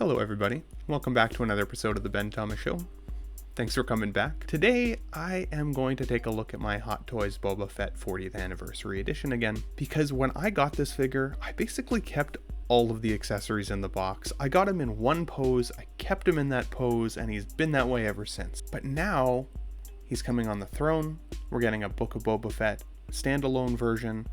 Hello everybody, welcome back to another episode of the Ben Thomas Show. Thanks for coming back. Today I am going to take a look at my Hot Toys Boba Fett 40th Anniversary Edition again, because when I got this figure, I basically kept all of the accessories in the box. I got him in one pose, I kept him in that pose, and he's been that way ever since. But now, he's coming on the throne, we're getting a Book of Boba Fett standalone version,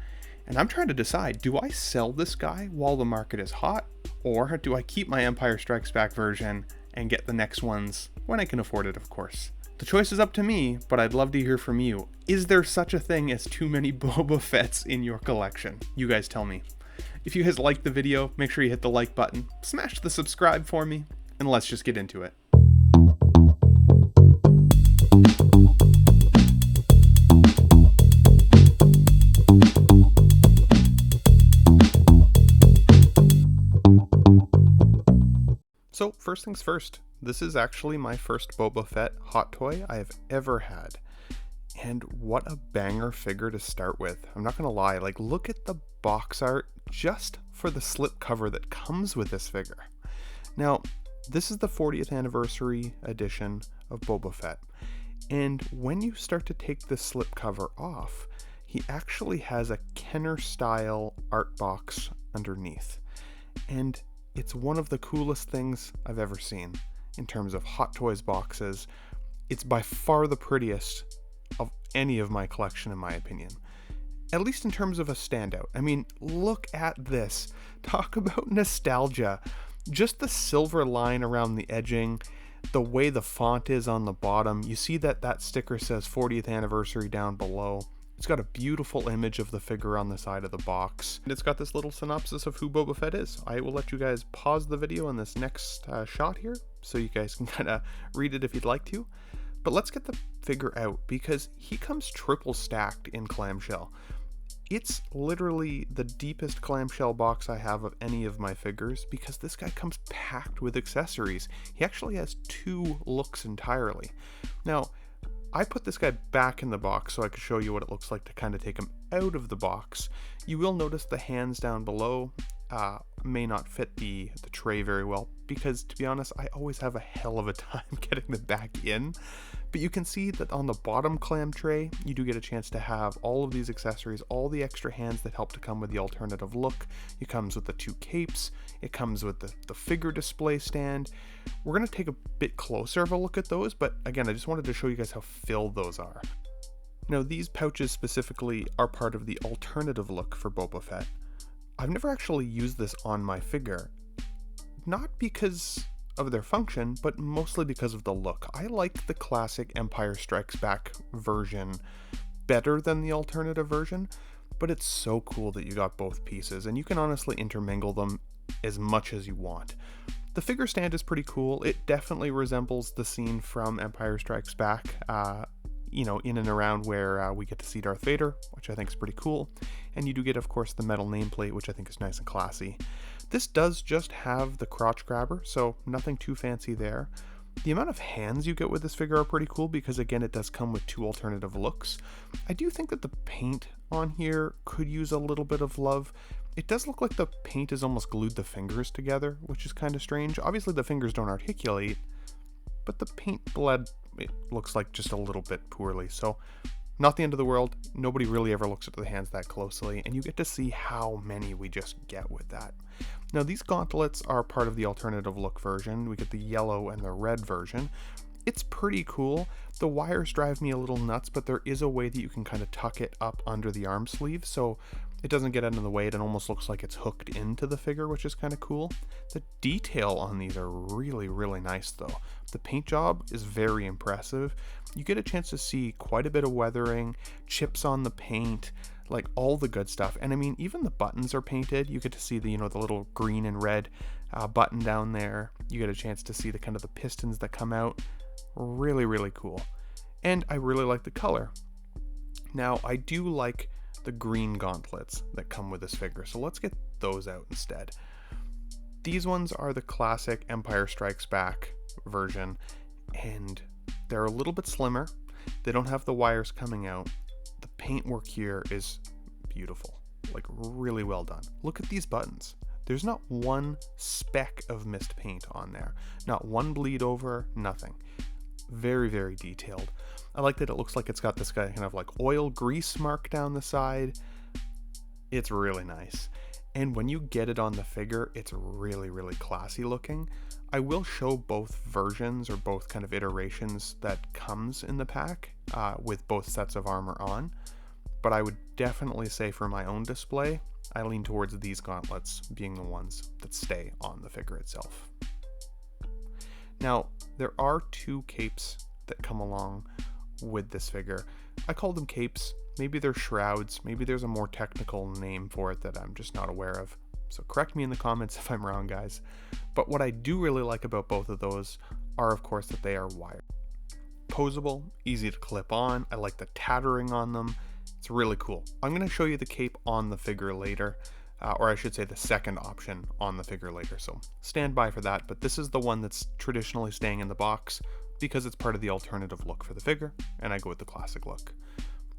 and I'm trying to decide, do I sell this guy while the market is hot, or do I keep my Empire Strikes Back version and get the next ones when I can afford it, of course. The choice is up to me, but I'd love to hear from you. Is there such a thing as too many Boba Fetts in your collection? You guys tell me. If you guys liked the video, make sure you hit the like button, smash the subscribe for me, and let's just get into it. So first things first, this is actually my first Boba Fett hot toy I have ever had. And what a banger figure to start with. I'm not gonna lie, like look at the box art just for the slip cover that comes with this figure. Now, this is the 40th anniversary edition of Boba Fett. And when you start to take the slip cover off, he actually has a Kenner style art box underneath. And it's one of the coolest things I've ever seen in terms of Hot Toys boxes. It's by far the prettiest of any of my collection, in my opinion. At least in terms of a standout. I mean, look at this. Talk about nostalgia. Just the silver line around the edging, the way the font is on the bottom. You see that sticker says 40th anniversary down below. It's got a beautiful image of the figure on the side of the box. And it's got this little synopsis of who Boba Fett is. I will let you guys pause the video on this next shot here, so you guys can kind of read it if you'd like to. But let's get the figure out, because he comes triple stacked in clamshell. It's literally the deepest clamshell box I have of any of my figures, because this guy comes packed with accessories. He actually has two looks entirely. Now, I put this guy back in the box so I could show you what it looks like to kind of take him out of the box. You will notice the hands down below may not fit the tray very well, because to be honest, I always have a hell of a time getting them back in. But you can see that on the bottom clam tray, you do get a chance to have all of these accessories, all the extra hands that help to come with the alternative look. It comes with the two capes, it comes with the figure display stand. We're going to take a bit closer of a look at those, but again, I just wanted to show you guys how filled those are. Now, these pouches specifically are part of the alternative look for Boba Fett. I've never actually used this on my figure, not because of their function, but mostly because of the look. I like the classic Empire Strikes Back version better than the alternative version, but it's so cool that you got both pieces, and you can honestly intermingle them as much as you want. The figure stand is pretty cool. It definitely resembles the scene from Empire Strikes Back, in and around where we get to see Darth Vader, which I think is pretty cool. And you do get, of course, the metal nameplate, which I think is nice and classy. This does just have the crotch grabber, so nothing too fancy there. The amount of hands you get with this figure are pretty cool, because again, it does come with two alternative looks. I do think that the paint on here could use a little bit of love. It does look like the paint has almost glued the fingers together, which is kind of strange. Obviously the fingers don't articulate, but the paint bled, it looks like just a little bit poorly. So not the end of the world. Nobody really ever looks at the hands that closely, and you get to see how many we just get with that. Now, these gauntlets are part of the alternative look version. We get the yellow and the red version. It's pretty cool. The wires drive me a little nuts, but there is a way that you can kind of tuck it up under the arm sleeve, so it doesn't get out of the way. It almost looks like it's hooked into the figure, which is kind of cool. The detail on these are really, really nice, though. The paint job is very impressive. You get a chance to see quite a bit of weathering, chips on the paint, like all the good stuff. And I mean, even the buttons are painted. You get to see the little green and red button down there. You get a chance to see the kind of the pistons that come out. Really, really cool. And I really like the color. Now, I do like the green gauntlets that come with this figure, so let's get those out instead. These ones are the classic Empire Strikes Back version, and they're a little bit slimmer. They don't have the wires coming out. The paintwork here is beautiful, like really well done. Look at these buttons. There's not one speck of missed paint on there. Not one bleed over, nothing. Very, very detailed. I like that it looks like it's got this kind of like oil grease mark down the side. It's really nice. And when you get it on the figure, it's really, really classy looking. I will show both versions or both kind of iterations that comes in the pack with both sets of armor on. But I would definitely say for my own display, I lean towards these gauntlets being the ones that stay on the figure itself. Now, there are 2 capes that come along with this figure. I call them capes. Maybe they're shrouds. Maybe there's a more technical name for it that I'm just not aware of. So correct me in the comments if I'm wrong, guys. But what I do really like about both of those are, of course, that they are wired. Posable, easy to clip on. I like the tattering on them. It's really cool. I'm going to show you the cape on the figure later, or I should say the second option on the figure later. So stand by for that. But this is the one that's traditionally staying in the box because it's part of the alternative look for the figure, and I go with the classic look.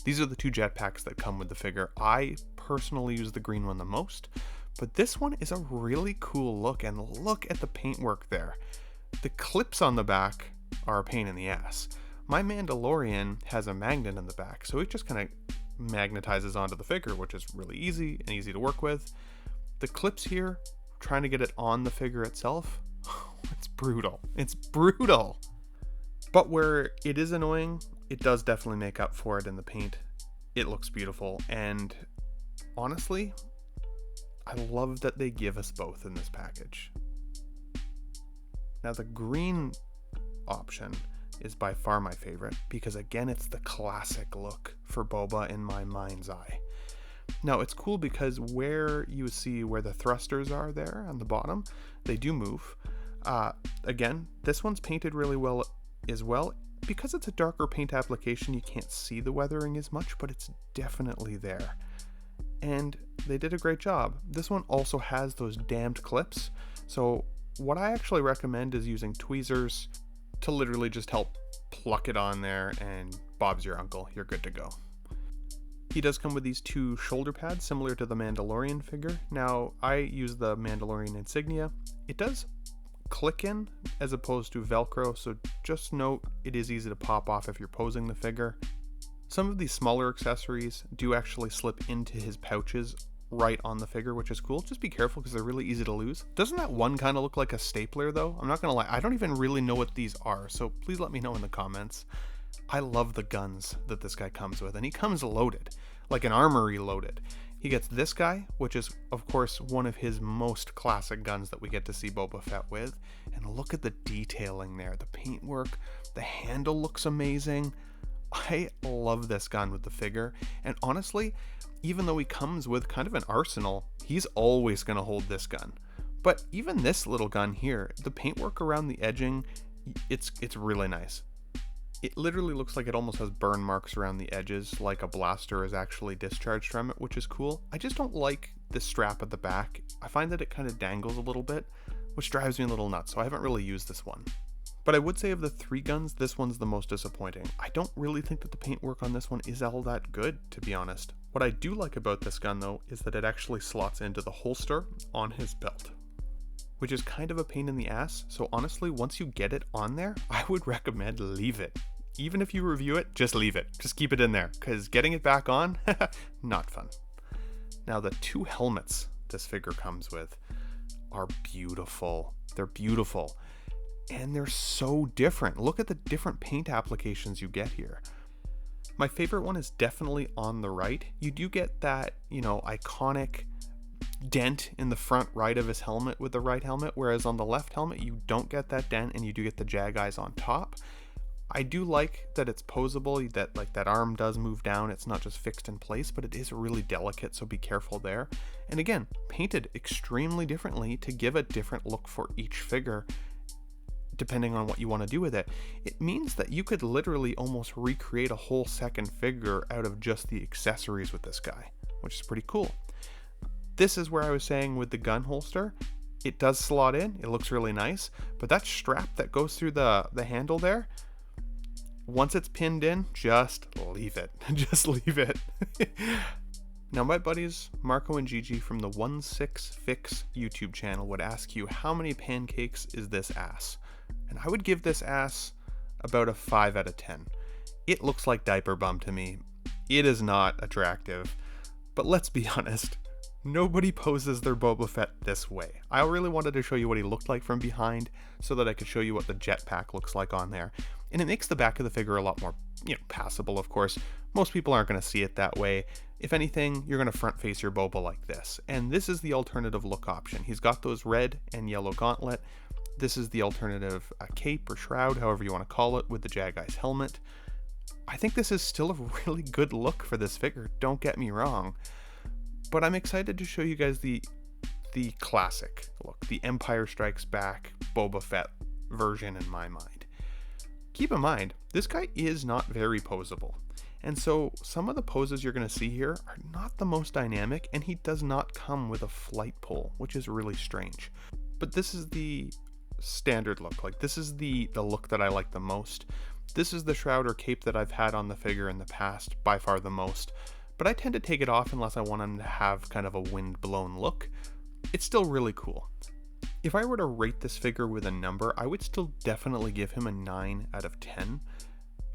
These are the 2 jetpacks that come with the figure. I personally use the green one the most, but this one is a really cool look, and look at the paintwork there. The clips on the back are a pain in the ass. My Mandalorian has a magnet in the back, so it just kind of magnetizes onto the figure, which is really easy and easy to work with. The clips here, trying to get it on the figure itself, it's brutal. It's brutal. But where it is annoying, it does definitely make up for it in the paint. It looks beautiful, and honestly, I love that they give us both in this package. Now the green option is by far my favorite because again, it's the classic look for Boba in my mind's eye. Now it's cool because where you see where the thrusters are there on the bottom, they do move. Again, this one's painted really well as well. Because it's a darker paint application, you can't see the weathering as much, but it's definitely there. And they did a great job. This one also has those damned clips. So what I actually recommend is using tweezers to literally just help pluck it on there, and Bob's your uncle, you're good to go. He does come with these 2 shoulder pads similar to the Mandalorian figure. Now, I use the Mandalorian insignia. It does click in as opposed to Velcro, so just note it is easy to pop off if you're posing the figure. Some of these smaller accessories do actually slip into his pouches right on the figure, which is cool. Just be careful because they're really easy to lose. Doesn't that one kind of look like a stapler though? I'm not gonna lie, I don't even really know what these are, so please let me know in the comments. I love the guns that this guy comes with, and he comes loaded, like an armory loaded. He gets this guy, which is, of course, one of his most classic guns that we get to see Boba Fett with. And look at the detailing there. The paintwork, the handle looks amazing. I love this gun with the figure. And honestly, even though he comes with kind of an arsenal, he's always going to hold this gun. But even this little gun here, the paintwork around the edging, it's really nice. It literally looks like it almost has burn marks around the edges, like a blaster is actually discharged from it, which is cool. I just don't like the strap at the back. I find that it kind of dangles a little bit, which drives me a little nuts, so I haven't really used this one. But I would say of the 3 guns, this one's the most disappointing. I don't really think that the paintwork on this one is all that good, to be honest. What I do like about this gun, though, is that it actually slots into the holster on his belt, which is kind of a pain in the ass. So honestly, once you get it on there, I would recommend leave it. Even if you review it, just leave it. Just keep it in there, because getting it back on, not fun. Now, the 2 helmets this figure comes with are beautiful. They're beautiful. And they're so different. Look at the different paint applications you get here. My favorite one is definitely on the right. You do get that, iconic dent in the front right of his helmet with the right helmet, whereas on the left helmet, you don't get that dent and you do get the jag eyes on top. I do like that it's posable, that arm does move down. It's not just fixed in place, but it is really delicate, so be careful there. And again, painted extremely differently to give a different look for each figure, depending on what you want to do with it. It means that you could literally almost recreate a whole second figure out of just the accessories with this guy, which is pretty cool. This is where I was saying with the gun holster, it does slot in, it looks really nice, but that strap that goes through the handle there, once it's pinned in, just leave it. Just leave it. Now my buddies Marco and Gigi from the 16fix YouTube channel would ask you, how many pancakes is this ass? And I would give this ass about a 5 out of 10. It looks like diaper bum to me. It is not attractive. But let's be honest, nobody poses their Boba Fett this way. I really wanted to show you what he looked like from behind so that I could show you what the jetpack looks like on there. And it makes the back of the figure a lot more, passable, of course. Most people aren't going to see it that way. If anything, you're going to front face your Boba like this. And this is the alternative look option. He's got those red and yellow gauntlet. This is the alternative cape or shroud, however you want to call it, with the Jag-Eyes helmet. I think this is still a really good look for this figure, don't get me wrong. But I'm excited to show you guys the classic look, the Empire Strikes Back Boba Fett version in my mind. Keep in mind, this guy is not very posable. And so some of the poses you're going to see here are not the most dynamic, and he does not come with a flight pole, which is really strange. But this is the standard look. Like, this is the look that I like the most. This is the shroud or cape that I've had on the figure in the past, by far the most. But I tend to take it off unless I want him to have kind of a wind-blown look. It's still really cool. If I were to rate this figure with a number, I would still definitely give him a 9 out of 10.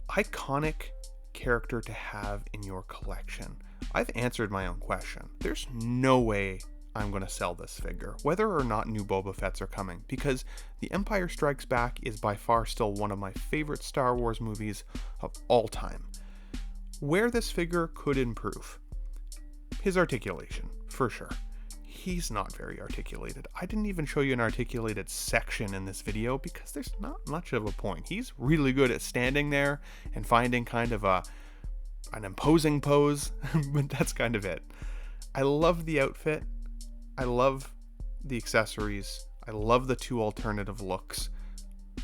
Iconic character to have in your collection. I've answered my own question. There's no way I'm going to sell this figure, whether or not new Boba Fetts are coming, because The Empire Strikes Back is by far still one of my favorite Star Wars movies of all time. Where this figure could improve, his articulation, for sure. He's not very articulated. I didn't even show you an articulated section in this video because there's not much of a point. He's really good at standing there and finding kind of an imposing pose, but that's kind of it. I love the outfit. I love the accessories. I love the two alternative looks.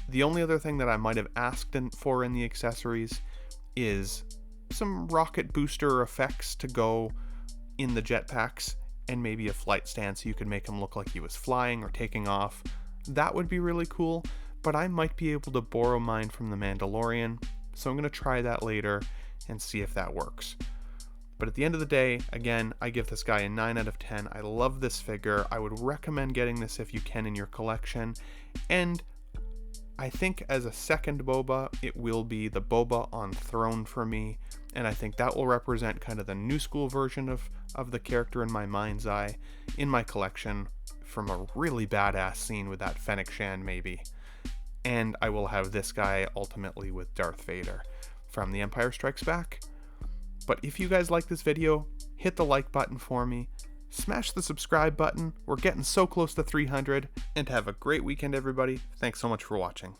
The only other thing that I might have asked for in the accessories is some rocket booster effects to go in the jetpacks, and maybe a flight stand so you could make him look like he was flying or taking off. That would be really cool, but I might be able to borrow mine from The Mandalorian, so I'm going to try that later and see if that works. But at the end of the day, again, I give this guy a 9 out of 10. I love this figure. I would recommend getting this if you can in your collection. And I think as a second Boba, it will be the Boba on Throne for me. And I think that will represent kind of the new school version of the character in my mind's eye in my collection from a really badass scene with that Fennec Shand maybe. And I will have this guy ultimately with Darth Vader from The Empire Strikes Back. But if you guys like this video, hit the like button for me, smash the subscribe button, we're getting so close to 300, and have a great weekend everybody. Thanks so much for watching.